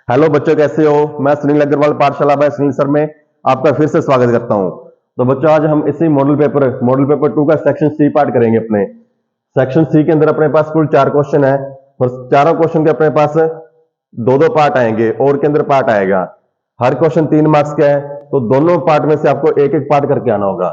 Hello बच्चों, कैसे हो। मैं सुनील अग्रवाल, पाठशाला बाय सुनील सर में आपका फिर से स्वागत करता हूं। तो बच्चों, आज हम इसी मॉडल पेपर 2 का सेक्शन सी पार्ट करेंगे। अपने सेक्शन सी के अंदर अपने पास कुल 4 क्वेश्चन है और चारों क्वेश्चन के अपने पास दो दो पार्ट आएंगे और के अंदर पार्ट आएगा। हर क्वेश्चन 3 मार्क्स का है, तो दोनों पार्ट में से आपको एक एक पार्ट करके आना होगा।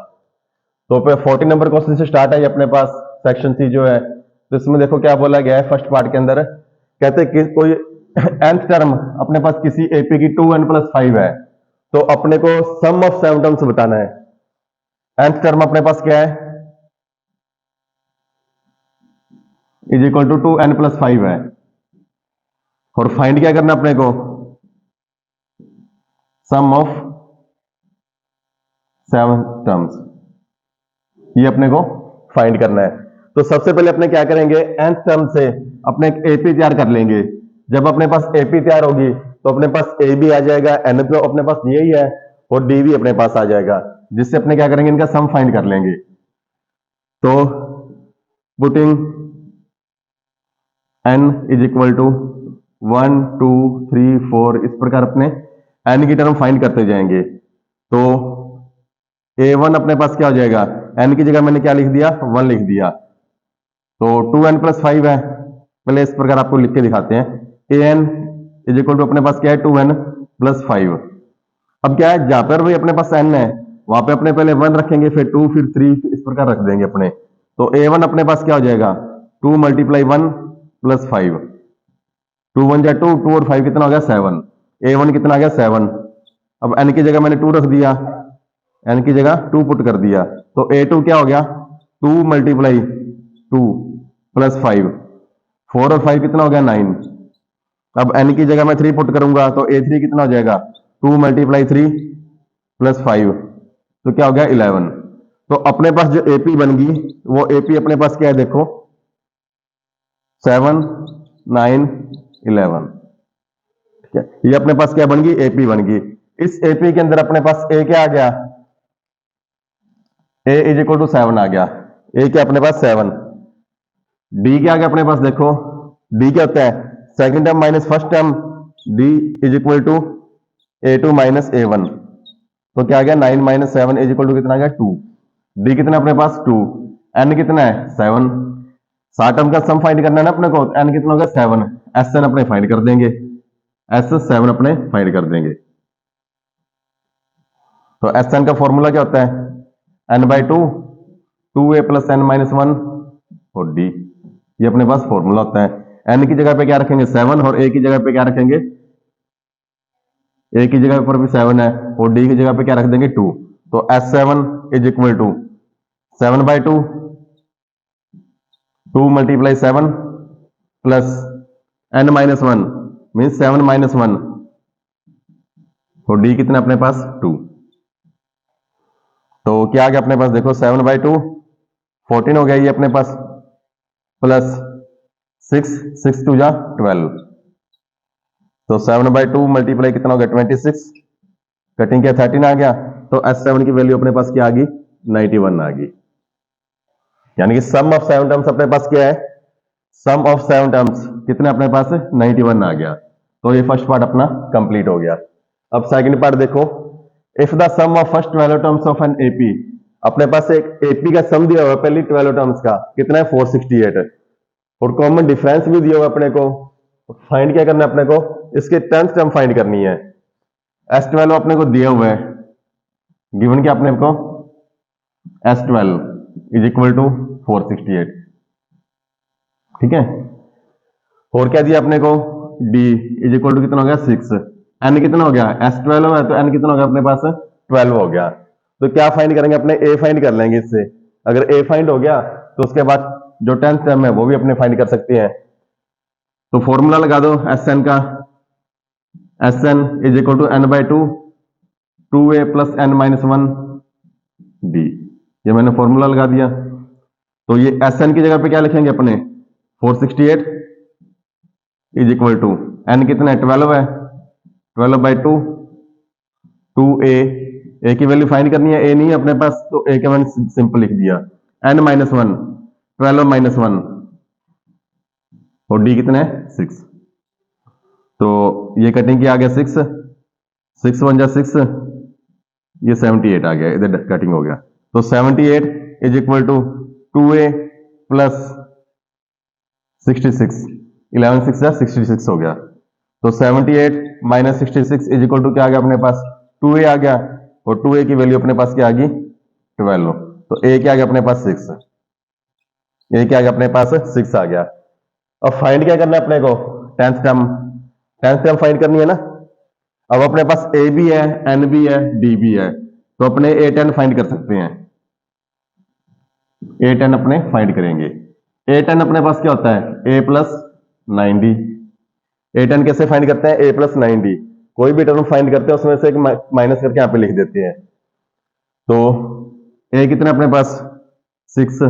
तो 40 नंबर क्वेश्चन से स्टार्ट है ये अपने पास सेक्शन सी जो है। तो इसमें देखो क्या बोला गया है। फर्स्ट पार्ट के अंदर कहते हैं कि कोई nth टर्म अपने पास किसी एपी की 2n+5 है, तो अपने को सम ऑफ 7 टर्म्स बताना है। nth टर्म अपने पास क्या है, इज इक्वल टू 2n+5 है। और फाइंड क्या करना अपने को, सम ऑफ 7 टर्म्स, ये अपने को फाइंड करना है। तो सबसे पहले अपने क्या करेंगे, nth टर्म से अपने एक एपी तैयार कर लेंगे। जब अपने पास एपी तैयार होगी तो अपने पास ए भी आ जाएगा, एन तो अपने पास यही है, और डी भी अपने पास आ जाएगा, जिससे अपने क्या करेंगे, इनका सम फाइंड कर लेंगे। तो putting n is equal to 1 2 3 4, इस प्रकार अपने एन की टर्म फाइंड करते जाएंगे। तो a1 अपने पास क्या हो जाएगा, n की जगह मैंने क्या लिख दिया, 1 लिख दिया। तो 2n+5 है, पहले इस प्रकार आपको लिख के दिखाते हैं। an इज इक्वल टू अपने पास क्या है, 2n+5। अब क्या है, जहां पर भी अपने पास n है वहां पे अपने पहले 1 रखेंगे, फिर 2, फिर 3, इस प्रकार रख देंगे अपने। तो a1 अपने पास क्या हो जाएगा, 2 × 1 + 5, 2 1 जा 2, 2 और 5 कितना हो गया, 7। a1 कितना आ गया, 7। अब n की जगह मैंने 2 रख दिया, n की जगह 2 पुट कर दिया। तो a2 क्या हो गया, 2 × 2 + 5, 4 और 5 कितना हो गया, 9। अब n की जगह मैं 3 पुट करूंगा, तो a3 कितना हो जाएगा, 2 × 3 + 5, तो क्या हो गया, 11। तो अपने पास जो एपी बन गई वो एपी अपने पास क्या है, देखो 7 9 11। ठीक है, ये अपने पास क्या बन गई, एपी बन गई। इस एपी के अंदर अपने पास ए क्या आ गया, a इज इक्वल टू 7 आ गया। a क्या अपने पास 7। डी क्या आ गया अपने पास, देखो डी क्या होता है, second term minus first term, d is equal to a2 - a1। तो क्या आ गया, 9 - 7 इज इक्वल टू कितना आ गया, 2। डी कितना अपने पास 2, एन कितना है 7। 7 टर्म का सम फाइंड करना है ना अपने को, एन कितना होगा 7, एस एन अपने फाइंड कर देंगे, एस 7 अपने फाइंड कर देंगे। तो एस एन का फॉर्मूला क्या होता है, n/2, 2a + n - 1 और d, ये अपने पास फॉर्मूला होता है। n की जगह पे क्या रखेंगे, 7, और a की जगह पे क्या रखेंगे, a की जगह पर भी 7 है, और d की जगह पे क्या रख देंगे, 2। तो s7 is equal to 7/2, 2 × 7 plus n - 1 means 7 - 1, और d कितना अपने पास 2। तो क्या आ गया अपने पास, देखो 7/2 14 हो गया ये अपने पास, प्लस 6 6 2 जा 12। तो 7/2 मल्टीप्लाई कितना हो गया, 26, कटिंग क्या 13 आ गया। तो S7 की वैल्यू अपने पास क्या आ गई, 91 आ गई। यानी कि सम ऑफ 7 टर्म्स अपने पास क्या है, सम ऑफ 7 टर्म्स कितने अपने पास 91 आ गया। तो ये फर्स्ट पार्ट अपना कंप्लीट हो गया। अब सेकंड पार्ट देखो, if the sum of first 12 terms of an AP, अपने पास एक एपी का सम दिया हुआ है पहली 12 टर्म्स का, कितना है 468, और कॉमन डिफरेंस भी दिया हुआ अपने को। फाइंड क्या करना है अपने को, इसके 10th टर्म फाइंड करनी है। S12 अपने को दिया हुआ है, गिवन क्या अपने को, S12 इज इक्वल टू 468। ठीक है, और क्या दिया अपने को, D इज इक्वल टू कितना हो गया 6। N कितना हो गया, S12 है तो N कितना हो गया अपने पास 12 हो गया। तो क्या फाइंड करेंगे अपने, A फाइंड कर लेंगे इससे। अगर A फाइंड हो गया तो उसके बाद जो 10th टर्म है वो भी अपने फाइंड कर सकते हैं। तो फॉर्मूला लगा दो Sn का, Sn is equal to n/2, 2a + n - 1 d, ये मैंने फॉर्मूला लगा दिया। तो ये Sn की जगह पे क्या लिखेंगे अपने, 468 इज इक्वल टू n कितना है 12 है, 12/2, 2a की वैल्यू फाइंड करनी है, a नहीं है अपने पास, तो a का मैंने सिंपल लिख दिया, n - 1 12 - 1, और d कितना है 6। तो ये कटिंग क्या आ गया 6, 6 1 जा 6, ये 78 आ गया, इधर कटिंग हो गया। तो 78 is equal to 2a plus 66, 11 6 जा 66 हो गया। तो 78 माइनस 66 इज इक्वल टू क्या आ गया अपने पास, 2a आ गया, और 2a की वैल्यू अपने पास क्या आ गई 12। तो a क्या आ गया अपने पास 6, a क्या आ गया अपने पास 6 आ गया। अब फाइंड क्या करना है अपने को, टेंथ टर्म फाइंड करनी है ना। अब अपने पास a भी है, n भी है, d भी है, तो अपने a10 फाइंड कर सकते हैं। a10 अपने फाइंड करेंगे। a10 अपने पास क्या होता है, a प्लस 9d। a10 कैसे फाइंड करते हैं, a प्लस 9d। कोई भी टर्म फाइंड करते हैं उसमें से एक माइनस करके यहाँ पे लिख देते हैं। तो a कितना अपने पास 6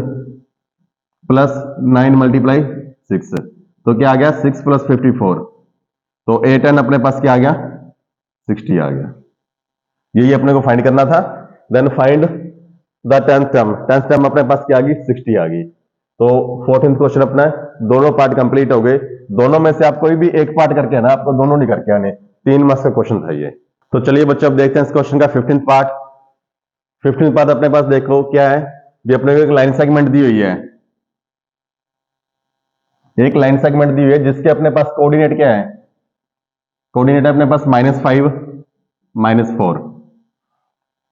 प्लस 9 मल्टीप्लाई 6, तो क्या आ गया 6 प्लस 54। तो a10 अपने पास क्या आ गया 60 आ गया। यही अपने को फाइंड करना था। Then find the tenth term अपने पास क्या आ गई 60 आ गई। तो 14th क्वेश्चन अपना है, दोनों पार्ट कंप्लीट हो गए। दोनों में से आप कोई भी एक पार्ट करके आना, आपको दोनों नहीं करके आने। 3 मार्क्स का क्वेश्चन था ये। तो चलिए बच्चों अब देखते हैं इस क्वेश्चन का 15th पार्ट। 15th पार्ट अपने पास देखो क्या है, ये अपने को एक लाइन सेगमेंट दी हुई है। एक लाइन सेगमेंट दी हुई है जिसके अपने पास कोऑर्डिनेट क्या है, कोऑर्डिनेट अपने पास -5 -4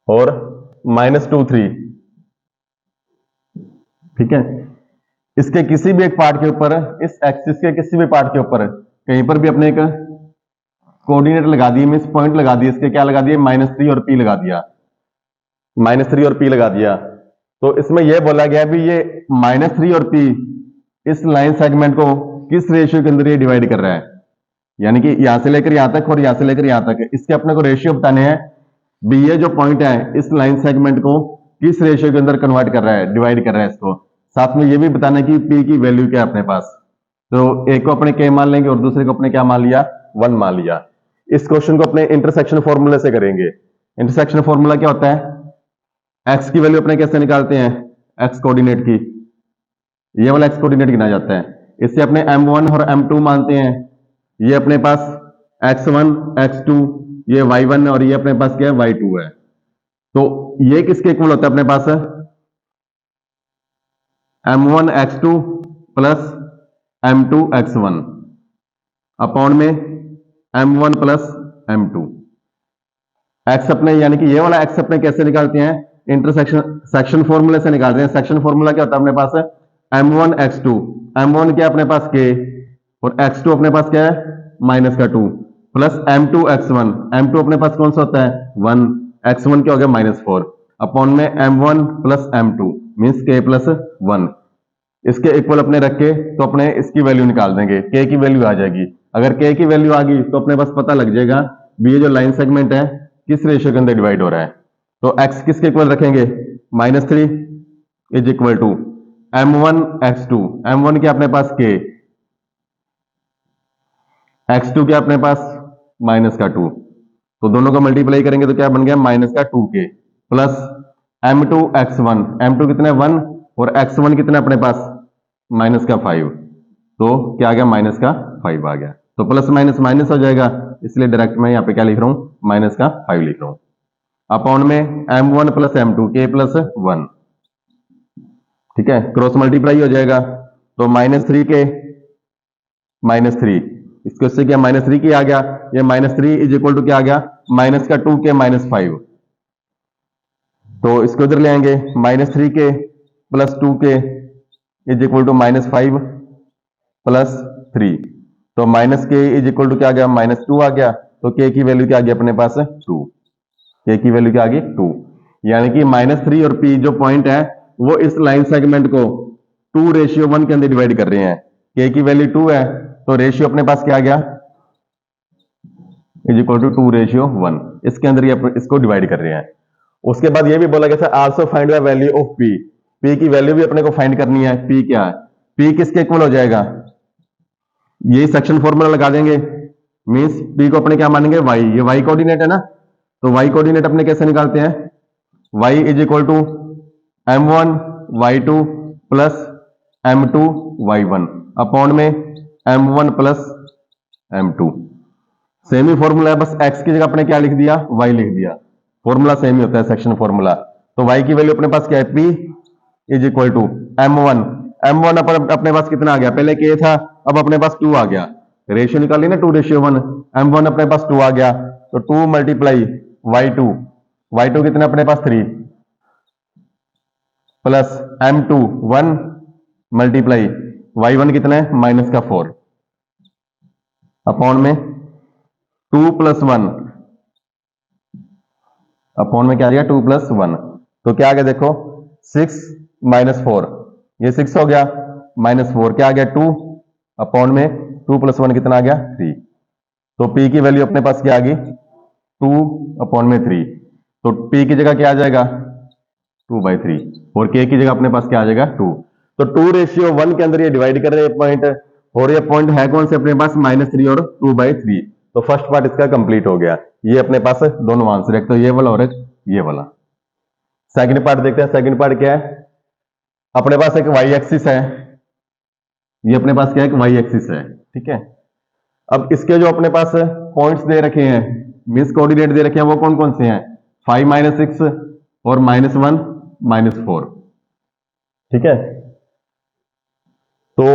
और -2 3। ठीक है, इसके किसी भी एक पार्ट के ऊपर, इस एक्सिस के किसी भी पार्ट के ऊपर कहीं पर भी अपने एक कोऑर्डिनेट लगा दिए, मींस पॉइंट लगा दिए, इसके क्या लगा दिए -3 और p लगा दिया, -3 और p लगा दिया। तो इसमें यह बोला गया भी ये -3 और p इस लाइन सेगमेंट को किस रेशियो के अंदर ये डिवाइड कर रहा है, यानी कि यहां से लेकर यहां तक और यहां से लेकर यहां तक, इसके अपने को रेशियो बताने हैं भी ये जो पॉइंट है इस लाइन सेगमेंट को किस रेशियो के अंदर कन्वर्ट कर रहा है, डिवाइड कर रहा है इसको। साथ में ये भी बताना है कि p की वैल्यू क्या है अपने पास। तो एक को अपने k मान लेंगे और दूसरे को अपने क्या मान लिया 1 मान लिया। इस क्वेश्चन को अपने इंटरसेक्शन फॉर्मूले से करेंगे। इंटरसेक्शन फॉर्मूला क्या होता है, x की वैल्यू अपने कैसे निकालते हैं, x कोऑर्डिनेट की, ये वाला x कोऑर्डिनेट गिना जाता है, इससे अपने m1 और m2 मानते हैं। ये अपने पास x1 x2, ये y1 और ये अपने पास क्या है y2 है। तो ये किसके इक्वल होता है अपने पास, m1 x2 plus m2 x1 upon में m1 प्लस m2। x अपने यानी कि ये वाला x अपने कैसे निकालते हैं, सेक्शन फॉर्मूले से निकालते हैं। सेक्शन फॉर्मूला क्या होता है अपने पास है m1 x2, m1 क्या अपने पास k और x2 अपने पास क्या है -2 प्लस m2 x1, m2 अपने पास कौन सा होता है 1, x1 क्या हो गया -4 अपॉन में m1 plus m2 means k plus 1। इसके इक्वल अपने रख के तो अपने इसकी वैल्यू निकाल देंगे, k की वैल्यू आ जाएगी। अगर k की वैल्यू आ गई तो अपने पास पता लग जाएगा भी ये जो लाइन सेगमेंट है किस रेशियो के अंदर डिवाइड हो रहा है। तो x किसके इक्वल रखेंगे -3 is equal to m1 x2, m1 क्या अपने पास k, x2 क्या अपने पास -2, तो दोनों को मल्टीप्लाई करेंगे तो क्या बन गया -2k plus m2 x1, m2 कितने 1 और x1 कितने अपने पास -5, तो क्या आ गया -5 आ गया। तो प्लस माइनस माइनस हो जाएगा, इसलिए डायरेक्ट मैं यहाँ पे क्या लिख रहा हूं -5 लिख रहा हूं अपॉन में m1 plus m2 k plus 1। ठीक है, क्रॉस मल्टीप्लाई हो जाएगा तो -3k -3, इसको इससे क्या -3 की आ गया, ये -3 इज इक्वल टू क्या आ गया -2k -5। तो इसको इधर ले आएंगे -3k plus 2k is equal to -5 plus 3, तो -k इज इक्वल टू क्या आ गया -2 आ गया। तो k की वैल्यू क्या आ गई अपने पास 2, k की वैल्यू क्या आ गई 2, यानी कि -3 और p जो पॉइंट है वो इस लाइन सेगमेंट को 2:1 के अंदर डिवाइड कर रहे हैं। k की वैल्यू 2 है तो रेशियो अपने पास क्या आ गया इज इक्वल टू 2:1, इसके अंदर ये इसको डिवाइड कर रहे हैं। उसके बाद ये भी बोला गया था also find the value of p, p की वैल्यू भी अपने को फाइंड करनी है। p क्या है, p किसके इक्वल हो जाएगा, ये सेक्शन फॉर्मूला लगा देंगे, मींस p को अपने क्या मानेंगे y, ये y कोऑर्डिनेट है ना, तो y कोऑर्डिनेट अपने कैसे निकालते हैं, y is equal to m1 y2 plus m2 y1 upon में m1 प्लस m2। सेम ही फॉर्मूला है, बस x की जगह अपने क्या लिख दिया, y लिख दिया। फॉर्मूला सेम ही होता है, सेक्शन फॉर्मूला। तो y की वैल्यू अपने पास क्या है, p is equal to m1। m1 अपने पास कितना आ गया, पहले k था, अब अपने पास 2 आ गया। रेशियो निकाली ना 2:1, m1 अपने पास 2 आ गया, तो 2 मल्टीप्लाई y2, y2 कितना अपने पास 3 प्लस m2 1 मल्टीप्लाई y1 कितना है माइनस का 4 अपॉन में 2 + 1 अपॉन में क्या आ गया 2 + 1, तो क्या आ गया देखो 6 - 4, ये 6 हो गया, -4 क्या आ गया 2 अपॉन में 2 + 1 कितना आ गया 3। तो p की वैल्यू अपने पास क्या आ गई 2/3। तो p की जगह क्या आ जाएगा 2/3 और k की जगह अपने पास क्या आ जाएगा 2। तो 2:1 के अंदर ये डिवाइड कर रहे हैं पॉइंट, और ये पॉइंट है कौन से अपने पास -3 और 2/3। तो फर्स्ट पार्ट इसका कंप्लीट हो गया। ये अपने पास दोनों आंसर, एक तो ये वाला और एक ये वाला। सेकंड पार्ट देखते हैं। सेकंड पार्ट क्या है, अपने पास एक y एक्सिस है, ये अपने पास क्या है, एक y एक्सिस है, ठीक है। अब इसके जो अपने पास पॉइंट्स दे रखे हैं, मीन्स कोऑर्डिनेट दे रखे हैं, वो कौन कौन से हैं 5 - 6 और -1 - 4, ठीक है। तो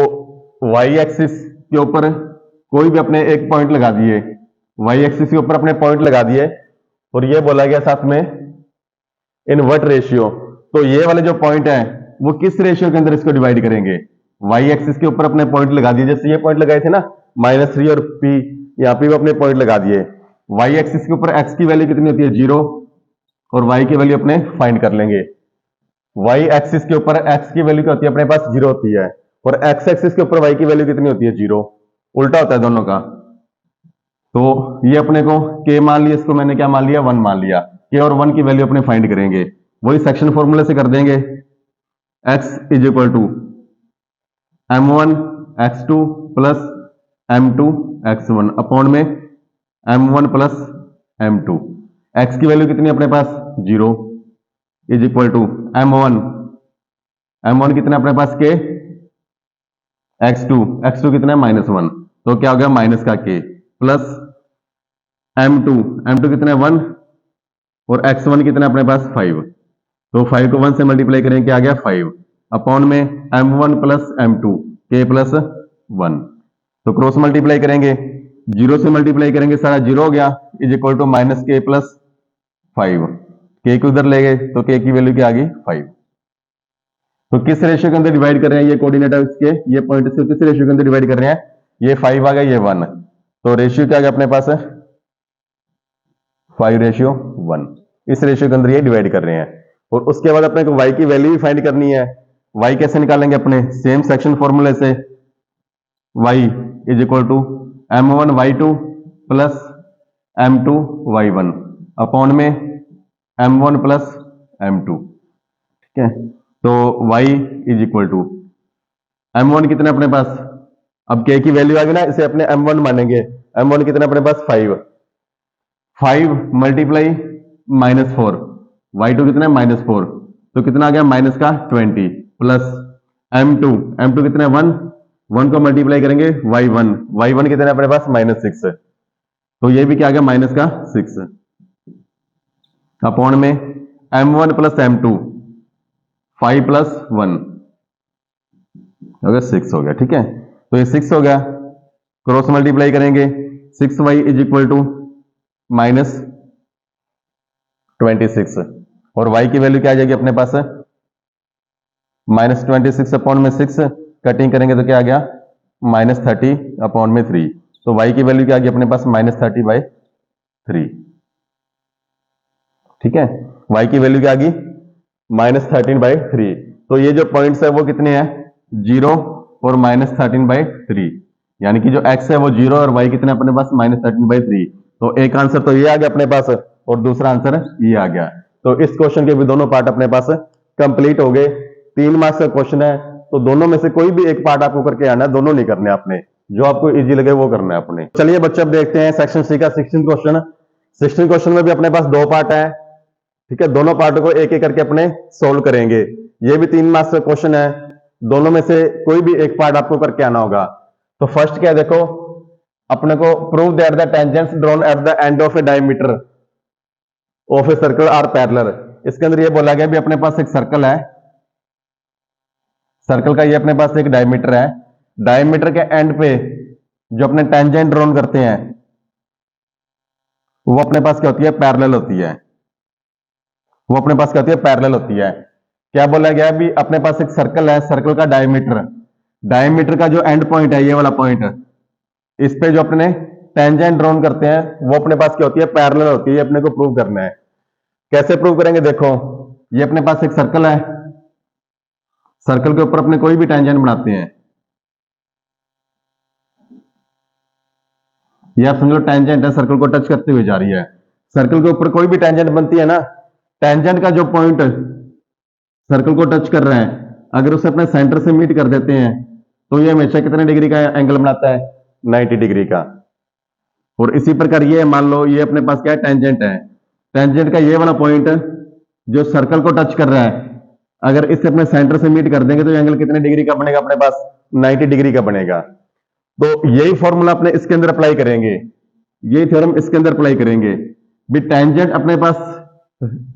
y एक्सिस के ऊपर कोई भी अपने एक पॉइंट लगा दिए, y एक्सिस के ऊपर अपने पॉइंट लगा दिए, और ये बोला गया साथ में इनवर्ट रेशियो। तो ये वाले जो पॉइंट है वो किस रेशियो के अंदर इसको डिवाइड करेंगे, y एक्सिस के ऊपर अपने पॉइंट लगा दिए, जैसे ये पॉइंट लगाए थे ना -3 और p, यहाँ पे भी अपने पॉइंट लगा दिए। y एक्सिस के ऊपर x की वैल्यू कितनी होती है 0, और y की वैल्यू अपने फाइंड कर लेंगे। y एक्सिस के ऊपर x की वैल्यू क्या होती है अपने पास 0 होती है, और x एक्सिस के ऊपर y की वैल्यू कितनी होती है 0, उल्टा होता है दोनों का। तो ये अपने को k मान लिया, इसको मैंने क्या मान लिया 1 मान लिया। k और 1 की वैल्यू अपने फाइंड करेंगे, वही सेक्शन फॉर्मूले से कर देंगे। x = m1 x2 + m2 x1 upon में m1 + m2। x की वैल्यू कितनी अपने पास 0 = m1 कितना अपने पास k, x2 कितना है -1, तो क्या हो गया माइनस का k प्लस m2 कितना है 1, और x1 कितना है अपने पास 5, तो 5 को 1 से मल्टीप्लाई करेंगे क्या आ गया 5 अपॉन में m1 + m2 k + 1, तो क्रॉस मल्टीप्लाई करेंगे, 0 से मल्टीप्लाई करेंगे सारा 0 हो गया, = -k + 5, k को उधर ले गए तो k की वैल्यू क्या आ गई 5। तो किस रेशियो के अंदर डिवाइड कर रहे हैं, ये कोऑर्डिनेट है इसके, ये पॉइंट से किस रेशियो के अंदर डिवाइड कर रहे हैं, ये 5 आ गया ये 1, तो रेशियो क्या आ गया अपने पास 5:1, इस रेशियो के अंदर ये डिवाइड कर रहे हैं। और उसके बाद अपने को y की वैल्यू भी फाइंड करनी है। y कैसे निकालेंगे अपने, सेम सेक्शन फॉर्मूले से, y = m1 y2 + m2 y1 upon में m1 + m2, ठीक है। तो y = m1 कितना अपने पास, अब k की वैल्यू आ गई ना, इसे अपने m1 मानेंगे, m1 कितना अपने पास 5 मल्टीप्लाई -4, y2 कितना है -4, तो कितना आ गया -20 प्लस m2 कितना है 1 को मल्टीप्लाई करेंगे y1 कितना है अपने पास -6, तो ये भी क्या आ गया -6 अपॉन में m1 + m2 5 + 1 अगर 6 हो गया, ठीक है। तो ये 6 हो गया, क्रॉस मल्टीप्लाई करेंगे 6y = -26, और y की वैल्यू क्या आ जाएगी अपने पास -26 अपॉन में 6, कटिंग करेंगे तो क्या आ गया -30 अपॉन में 3, तो y की वैल्यू क्या आ गई अपने पास -30/3, ठीक है। y की वैल्यू क्या आ गई -13/3। तो ये जो पॉइंट्स है वो कितने हैं 0 और -13/3, यानी कि जो x है वो 0 और y कितने अपने पास -13/3। तो एक आंसर तो ये आ गया अपने पास, और दूसरा आंसर ये आ गया। तो इस क्वेश्चन के भी दोनों पार्ट अपने पास कंप्लीट हो गए। 3 मार्क्स का क्वेश्चन है, तो दोनों में से कोई भी एक पार्ट आपको करके आना है, दोनों नहीं करने आपने, जो आपको इजी लगे वो करना है आपने। चलिए बच्चे अब देखते हैं सेक्शन सी का 16 क्वेश्चन। 16 क्वेश्चन में भी अपने पास 2 पार्ट है, ठीक है। दोनों पार्ट को एक एक करके अपने सोल्व करेंगे। ये भी 3 मार्क्स का क्वेश्चन है, दोनों में से कोई भी एक पार्ट आपको करके आना होगा। तो फर्स्ट क्या है देखो, अपने को prove that the tangents drawn at the end of a diameter of a circle are parallel. इसके अंदर ये बोला गया भी अपने पास एक सर्कल है, सर्कल का ये अपने पास एक डायमीटर है, डायमीटर के एंड पे जो अपने टेंजेंट ड्रॉन करते हैं वो अपने पास क्या होती है, पैरेलल होती है। वो अपने पास क्या होती है, पैरेलल होती है। क्या बोला गया भी अपने पास एक सर्कल है, सर्कल का डायमीटर, डायमीटर का जो एंड पॉइंट है ये वाला पॉइंट, इस पे जो अपने टेंजेंट ड्रॉन करते हैं वो अपने पास क्या होती है, पैरेलल होती है। ये अपने को प्रूव करना है। कैसे प्रूव करेंगे, देखो ये अपने पास एक सर्कल है, सर्कल के ऊपर अपने कोई भी टेंजेंट बनाते हैं, ये आप समझ लो टेंजेंट है, सर्कल को टच करते हुए जा रही है। सर्कल के ऊपर कोई भी टेंजेंट बनती है ना, टेंजेंट का जो पॉइंट सर्कल को टच कर रहा है, अगर उसे अपने सेंटर से मीट कर देते हैं तो ये हमेशा कितने डिग्री का एंगल बनाता है, 90 डिग्री का। और इसी प्रकार ये मान लो ये अपने पास क्या है, टेंजेंट है, टेंजेंट का ये वाला पॉइंट जो सर्कल को टच कर रहा है, अगर इसे अपने सेंटर से मीट कर देंगे तो एंगल कितने डिग्री का बनेगा, अपने पास 90 डिग्री का बनेगा। तो यही फॉर्मूला अपने इसके अंदर अप्लाई करेंगे, यही थ्योरम इसके अंदर अप्लाई करेंगे भी टेंजेंट अपने पास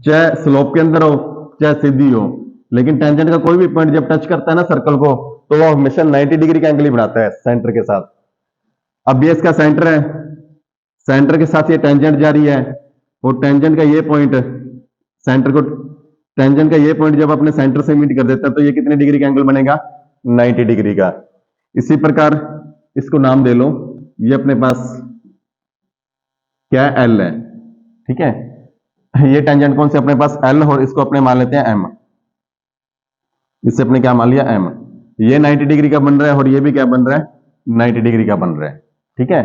चाहे स्लोप के अंदर हो चाहे सीधी हो, लेकिन टेंजेंट का कोई भी पॉइंट जब टच करता है ना सर्कल को तो वो हमेशा 90 डिग्री का एंगल ही बनाता है सेंटर के साथ। अब ये इसका सेंटर है, सेंटर के साथ ये टेंजेंट जा रही है और टेंजेंट का ये पॉइंट सेंटर को, टेंजेंट का ये पॉइंट जब अपने सेंटर से मीट कर देता है तो ये कितने डिग्री का एंगल बनेगा, 90 डिग्री का। इसी प्रकार इसको नाम दे लो, ये अपने पास क्या है, एल है, ठीक है। ये टेंजेंट कौन से अपने पास, एल, और इसको अपने मान लेते हैं एम, इससे अपने क्या मान लिया, एम। ये 90 डिग्री का बन रहा है और ये भी क्या बन रहा है, 90 डिग्री का बन रहा है, ठीक है।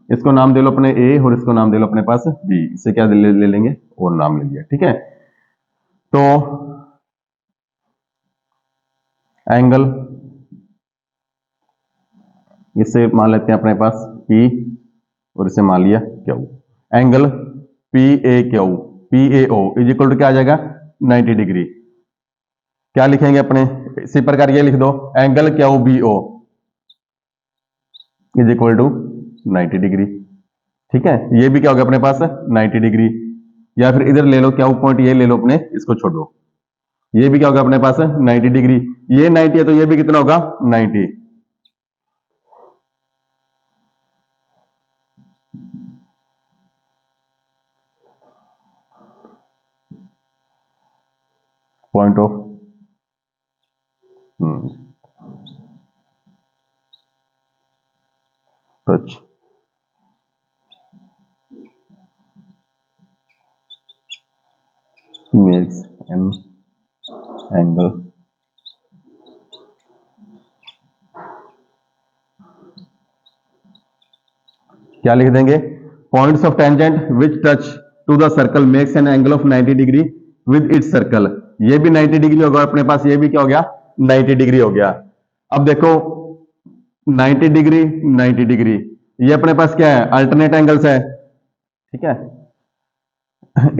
इसको नाम दे लो अपने ए और इसको नाम दे लो अपने पास बी, इससे क्या ले लेंगे, और नाम ले लिया, ठीक है। तो एंगल इसे मान लेते हैं अपने पास P और इसे मान लिया Q, angle PAQ PAO is equal to क्या आ जाएगा, 90 डिग्री। क्या लिखेंगे अपने, इसी प्रकार ये लिख दो, angle QBO is equal to 90 degree, ठीक है। ये भी क्या होगा अपने पास 90 डिग्री, या फिर इधर ले लो क्या पॉइंट, ये ले लो अपने, इसको छोड़ो, ये भी क्या होगा अपने पास 90 डिग्री, ये 90 है तो ये भी कितना होगा, 90। Point of touch, makes an angle क्या लिख देंगे, points of tangent which touch to the circle makes an angle of 90 degree with its circle. ये भी 90 डिग्री होगा अपने पास, ये भी क्या हो गया, 90 डिग्री हो गया। अब देखो 90 डिग्री 90 डिग्री, ये अपने पास क्या है, अल्टरनेट एंगल्स है, ठीक है।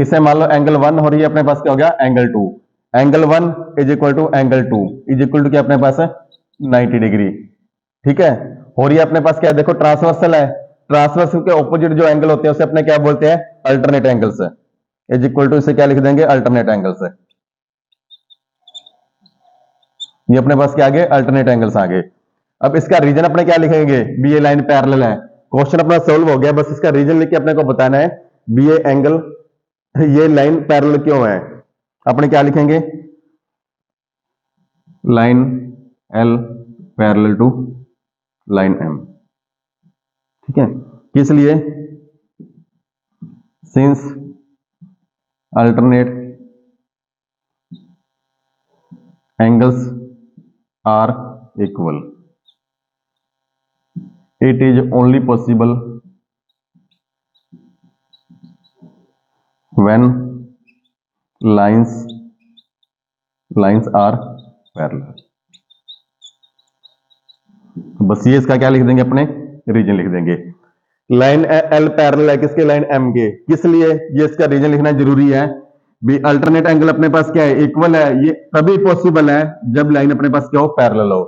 इसे मान लो एंगल 1 और ये अपने पास क्या हो गया, angle 2। Angle 1 is equal to angle 2 is equal to क्या अपने पास है, 90 डिग्री, ठीक है। और ये अपने पास क्या है, देखो ट्रांसवर्सल है, ट्रांसवर्सल के ऑपोजिट जो एंगल होते हैं उसे अपने क्या बोलते हैं, अल्टरनेट एंगल्स है, इज इक्वल टू इसे क्या लिख देंगे, अल्टरनेट एंगल्स है। ये अपने पास क्या आ गए, अल्टरनेट एंगल्स आ गए। अब इसका रीजन अपने क्या लिखेंगे, बी ए लाइन पैरेलल है, क्वेश्चन अपना सोल्व हो गया, बस इसका रीजन लिख के अपने को बताना है बी ए एंगल, ये लाइन पैरेलल क्यों है। अपने क्या लिखेंगे, line L parallel to line M, ठीक है। किस लिए, since alternate angles are equal, it is only possible when lines are parallel। बस ये इसका क्या लिख देंगे, अपने रीजन लिख देंगे। लाइन एल पैरेलल है किसके, लाइन एम के, किस लिए, ये इसका रीजन लिखना जरूरी है भी। अल्टरनेट एंगल अपने पास क्या है, इक्वल है, ये तभी पॉसिबल है जब लाइन अपने पास क्या हो, पैरेलल हो।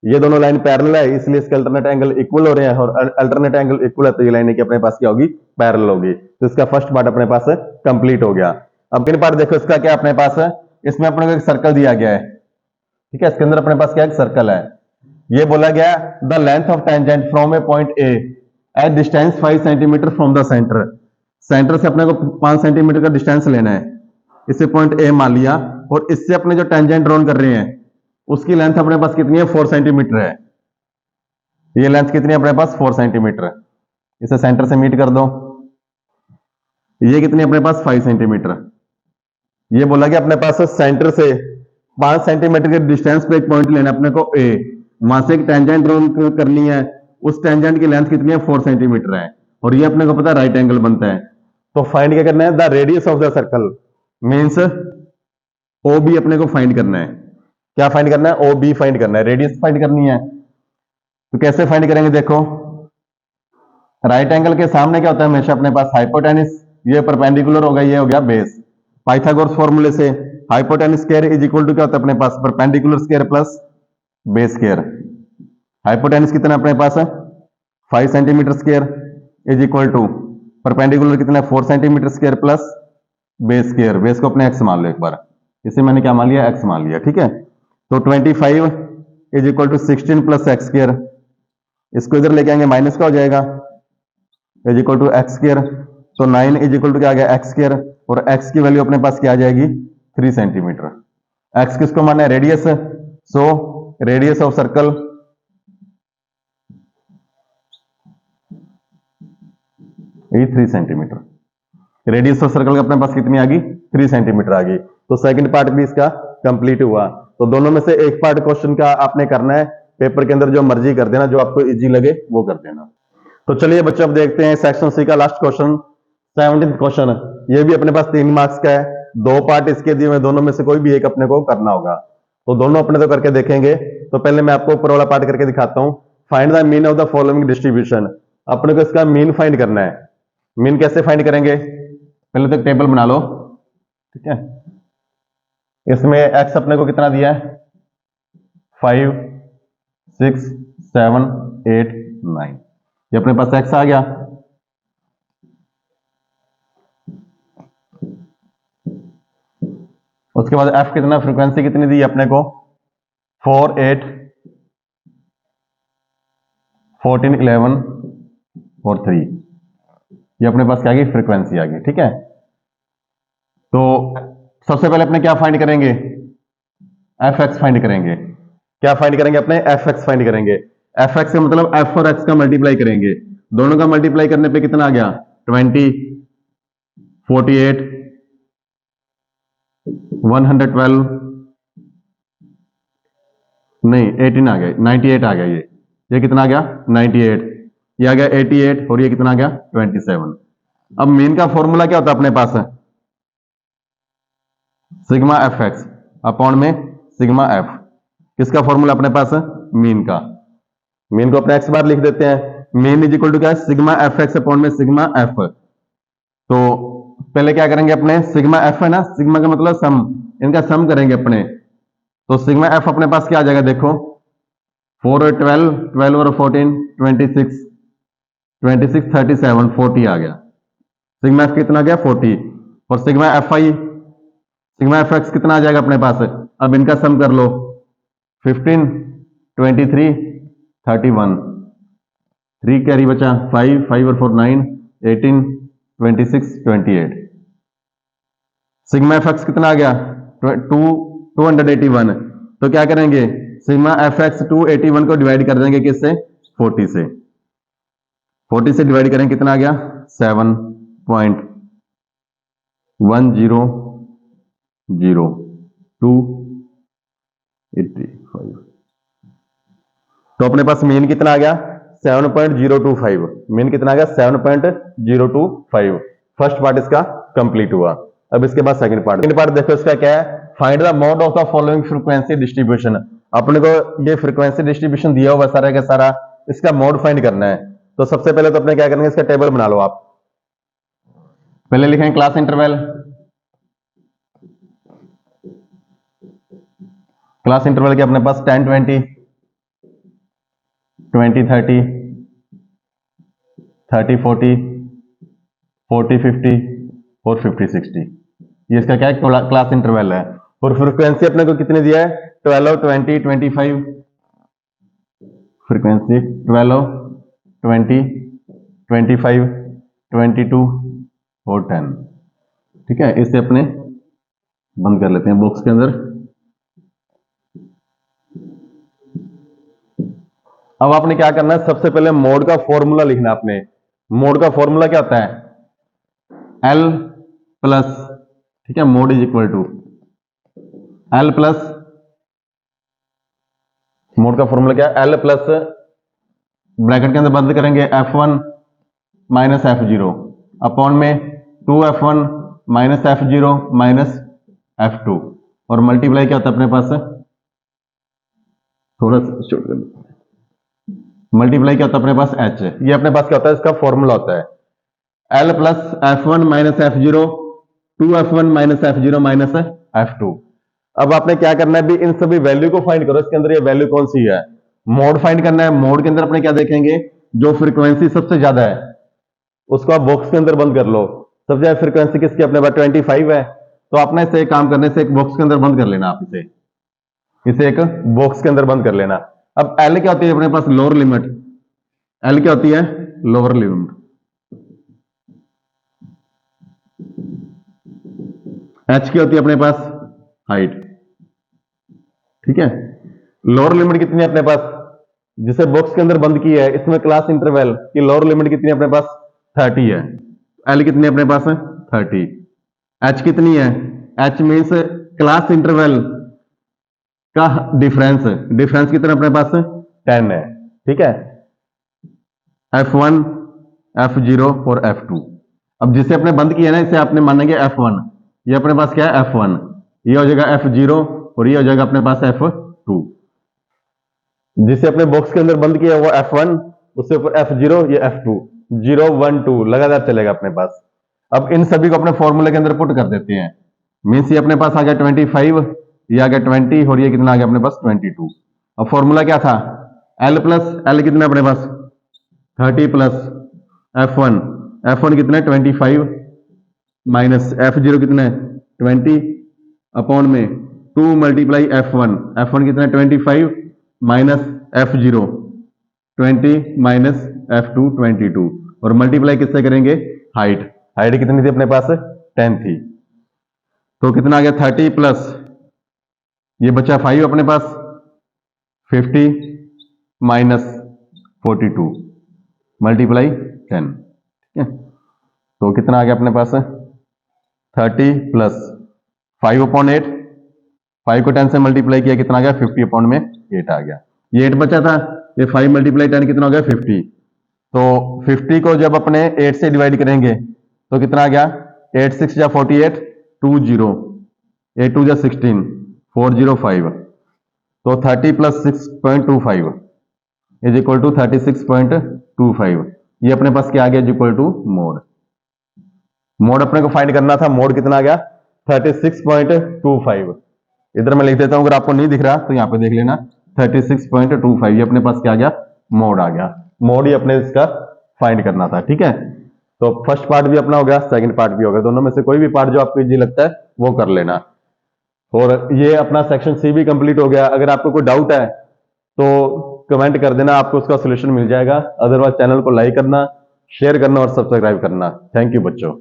ये दोनों लाइन पैरेलल है, इसलिए इसके अल्टरनेट एंगल इक्वल हो रहे हैं, और अल्टरनेट एंगल इक्वल है तो ये लाइन की अपने पास क्या होगी, पैरेलल होगी। तो इसका फर्स्ट पार्ट अपने पास कंप्लीट हो गया। अब सेकंड पार्ट देखो, इसका क्या अपने पास है, इसमें अपने को एक सर्कल दिया गया है, ठीक है, इसके अंदर अपने पास क्या एक सर्कल है। ये बोला गया the length of tangent from A point A at distance 5 centimetre from the centre. Centre से अपने को 5 सेंटीमीटर का डिस्टेंस लेना है, इसे पॉइंट ए मान लिया, और इससे अपने जो टेंजेंट ड्रॉन कर रहे हैं उसकी लेंथ अपने पास कितनी है, 4 सेंटीमीटर है। ये लेंथ कितनी है अपने पास, 4 सेंटीमीटर। इसे सेंटर से मीट कर दो, ये कितनी है अपने पास, 5 सेंटीमीटर। ये बोला कि अपने पास सेंटर से 5 सेंटीमीटर के डिस्टेंस पे एक पॉइंट लेना है अपने को ए, वहां से एक टेंजेंट ड्रॉ करनी है, उस टेंजेंट की लेंथ कितनी है, 4 सेंटीमीटर है, और ये अपने को पता है राइट एंगल बनता है। तो फाइंड क्या करना है, the radius of the circle means O B अपने को फाइंड करना है। क्या फाइंड करना है, ओ बी फाइंड करना है, रेडियस फाइंड करनी है। तो कैसे फाइंड करेंगे, देखो राइट एंगल के सामने क्या होता है हमेशा अपने पास, हाइपोटेनिस, ये परपेंडिकुलर होगा, ये हो गया बेस। पाइथागोरस फॉर्मूले से hypotenuse square is equal to क्या होता है अपने पास, perpendicular square plus base square. Hypotenuse कितना अपने पास है, 5 centimetre square is equal to perpendicular कितना है, 4 centimetre square plus base square. Base को अपने एक्स मान लो एक बार, इसे मैंने क्या मान लिया, एक्स मान लिया, ठीक है। तो 25 is equal to 16 plus X square, इसको इधर लेके आएंगे माइनस का हो जाएगा, is equal to X square. तो 9 इज इक्वल टू क्या आ गया, एक्स स्क्वायर, और एक्स की वैल्यू अपने पास क्या आ जाएगी, 3 सेंटीमीटर। एक्स किसको माना है, radius. So radius of circle ये 3 सेंटीमीटर। रेडियस ऑफ सर्कल का अपने पास कितनी आ गई, 3 सेंटीमीटर आ गई। तो सेकंड पार्ट भी इसका कंप्लीट हुआ। तो दोनों में से एक पार्ट क्वेश्चन का आपने करना है, पेपर के अंदर जो मर्जी कर देना, जो आपको इजी लगे वो कर देना। तो चलिए बच्चों अब देखते हैं सेक्शन सी का लास्ट क्वेश्चन, 17th क्वेश्चन। ये भी अपने पास 3 मार्क्स का है, 2 पार्ट इसके दिए हुए, दोनों में से कोई भी एक अपने को करना होगा। तो दोनों अपने तो करके देखेंगे। तो पहले मैं आपको ऊपर वाला पार्ट करके दिखाता हूं। Find the mean of the following distribution. अपने को इसका मीन फाइंड करना है। मीन कैसे फाइंड करेंगे, पहले तो टेबल बना लो, ठीक है। इसमें एक्स अपने को कितना दिया है, 5 6 7 8 9, ये अपने पास एक्स आ गया। उसके बाद एफ कितना, फ्रीक्वेंसी कितनी दी अपने को, 4 8 14 11 और 3, ये अपने पास क्या आ गई, फ्रीक्वेंसी आ गई, ठीक है। तो सबसे पहले अपने क्या फाइंड करेंगे, एफ एक्स फाइंड करेंगे। क्या फाइंड करेंगे अपने, एफ एक्स फाइंड करेंगे। एफ एक्स का मतलब एफ और एक्स का मल्टीप्लाई करेंगे, दोनों का मल्टीप्लाई करने पे कितना आ गया, 20 48 112 नहीं 18 आ गया, 98 आ गया, ये कितना आ गया 98, ये आ गया 88, और ये कितना आ गया 27। अब मीन का फॉर्मूला क्या होता है अपने पास है, सिग्मा एफ एक्स अपॉन में सिग्मा एफ। किसका फॉर्मूला अपने पास है, मीन का। मीन को अपने एक्स बार लिख देते हैं। मीन इज इक्वल टू क्या है, सिग्मा एफ एक्स अपॉन में सिग्मा एफ। तो पहले क्या करेंगे अपने, सिग्मा एफ है ना, सिग्मा का मतलब सम, इनका सम करेंगे अपने। तो सिग्मा एफ अपने पास क्या आ जाएगा, देखो 4 और 12 12 और 14 26 26 37 40 आ गया। सिग्मा एफ कितना आ गया 40, और sigma F I, sigma F x कितना आ जाएगा अपने पास। अब इनका सम कर लो, 15 23 31, 3 कैरी बचा, 5 5 और 4 9 18 26 28। सिग्मा एफ एक्स कितना आ गया 281। तो क्या करेंगे, सिग्मा एफ एक्स 281 को डिवाइड कर देंगे किससे, 40 से। 40 से डिवाइड करें कितना आ गया 7.100.285। तो अपने पास मीन कितना आ गया 7.025। मीन कितना आ गया 7.025। फर्स्ट पार्ट इसका कंप्लीट हुआ। अब इसके बाद सेकंड पार्ट देखो, इसका क्या है, find the mode of the following frequency distribution. अपने को ये फ्रीक्वेंसी डिस्ट्रीब्यूशन दिया हुआ सारा का सारा, इसका मोड फाइंड करना है। तो सबसे पहले तो अपने क्या करेंगे, इसका टेबल बना लो आप। पहले लिखेंगे क्लास इंटरवल। क्लास इंटरवल के अपने पास 10 20 20 30, 30 40, 40 50 और 50 60। ये इसका क्या है, क्लास इंटरवल है। और फ्रीक्वेंसी अपने को कितने दिया है, 12 20 25। फ्रीक्वेंसी 12 20 25 22 और 10। ठीक है, इसे अपने बंद कर लेते हैं बॉक्स के अंदर। अब आपने क्या करना है, सबसे पहले मोड का फॉर्मूला लिखना है आपने। मोड का फॉर्मूला क्या होता है, L प्लस, ठीक है, mode is equal to L plus, mode का फॉर्मूला क्या है, L प्लस ब्रैकेट के अंदर बंद करेंगे F1 माइनस F0 अपॉन में 2F1 minus F0 minus F2 और मल्टीप्लाई क्या होता है अपने पास, थोड़ा सा मल्टीप्लाई क्या होता है अपने पास H। ये अपने पास क्या होता है, इसका फॉर्मूला होता है L plus F1 minus F0 2F1 minus F0 minus F2। अब आपने क्या करना है, भी इन सभी वैल्यू को फाइंड करो। इसके अंदर ये वैल्यू कौन सी है, मोड फाइंड करना है। मोड के अंदर अपने क्या देखेंगे, जो फ्रीक्वेंसी सबसे ज्यादा है उसको आप बॉक्स के अंदर बंद कर लो। सबसे ज्यादा फ्रीक्वेंसी किसकी अपने पास 25 है, तो आपने इसे एक काम करने से एक बॉक्स के अंदर बंद कर लेना। आप इसे एक बॉक्स के अंदर बंद कर लेना। अब एल क्या होती है अपने पास, लोअर लिमिट। एल क्या होती है, लोअर लिमिट। एच क्या होती है अपने पास, हाइट। ठीक है, लोअर लिमिट कितनी है अपने पास, जिसे बॉक्स के अंदर बंद किया है इसमें क्लास इंटरवल की लोअर लिमिट कितनी है अपने पास, 30 है। एल कितनी है अपने पास, 30। एच कितनी है, एच मीन्स क्लास इंटरवल का डिफरेंस। डिफरेंस कितना अपने पास, 10 है। ठीक है, F1 F0 और F2। अब जिसे अपने बंद किया ना इसे आपने मानेंगे F1। ये अपने पास क्या है, F1। ये हो जाएगा F0 और ये हो जाएगा अपने पास F2। जिसे अपने बॉक्स के अंदर बंद किया वो F1, उससे ऊपर F0, ये F2। 0 1 2 लगातार चलेगा अपने पास। अब इन सभी को अपने फॉर्मूले के अंदर पुट कर देते हैं। मीन्स ये अपने पास आ गया 25, ये आ गया 20 और ये कितना आ गया अपने पास 22। अब फॉर्मूला क्या था, L प्लस, L कितना अपने पास 30 प्लस F1, F1 कितना है 25 माइनस F0 कितना है 20 अपॉन में 2 मल्टीप्लाई F1, F1 कितना है 25 माइनस F0 20 माइनस F2 22 और मल्टीप्लाई किससे करेंगे, हाइट। हाइट कितनी थी अपने पास, 10 थी। तो कितना आ गया 30 प्लस, ये बचा 5 अपने पास 50 माइनस 42 मल्टीप्लाई 10। ठीक है, तो कितना आ गया अपने पास 30 प्लस 5 अपॉन 8, 5 को 10 से मल्टीप्लाई किया कितना आ गया 50 अपॉन में 8 आ गया। ये 8 बचा था, ये 5 मल्टीप्लाई 10 कितना हो गया 50। तो 50 को जब अपने 8 से डिवाइड करेंगे तो कितना आ गया, 8 6 या 48 20, 8 2 या 16 405। तो 30 प्लस 6.25 इज इक्वल टू 36.25। ये अपने पास क्या आ गया, इक्वल टू मोड। मोड अपने को फाइंड करना था, मोड कितना आ गया 36.25। इधर मैं लिख देता हूं, अगर आपको नहीं दिख रहा तो यहां पे देख लेना 36.25। ये अपने पास क्या आ गया, मोड आ गया। मोड ही अपने इसका फाइंड करना था। ठीक है, तो फर्स्ट पार्ट भी अपना हो गया, सेकंड पार्ट भी हो गया। दोनों में से कोई भी पार्ट जो आपको इजी लगता है वो कर लेना। और ये अपना सेक्शन सी भी कंप्लीट हो गया। अगर आपको कोई डाउट है तो कमेंट कर देना, आपको उसका सोल्यूशन मिल जाएगा। अदरवाइज चैनल को लाइक करना, शेयर करना और सब्सक्राइब करना। थैंक यू बच्चों।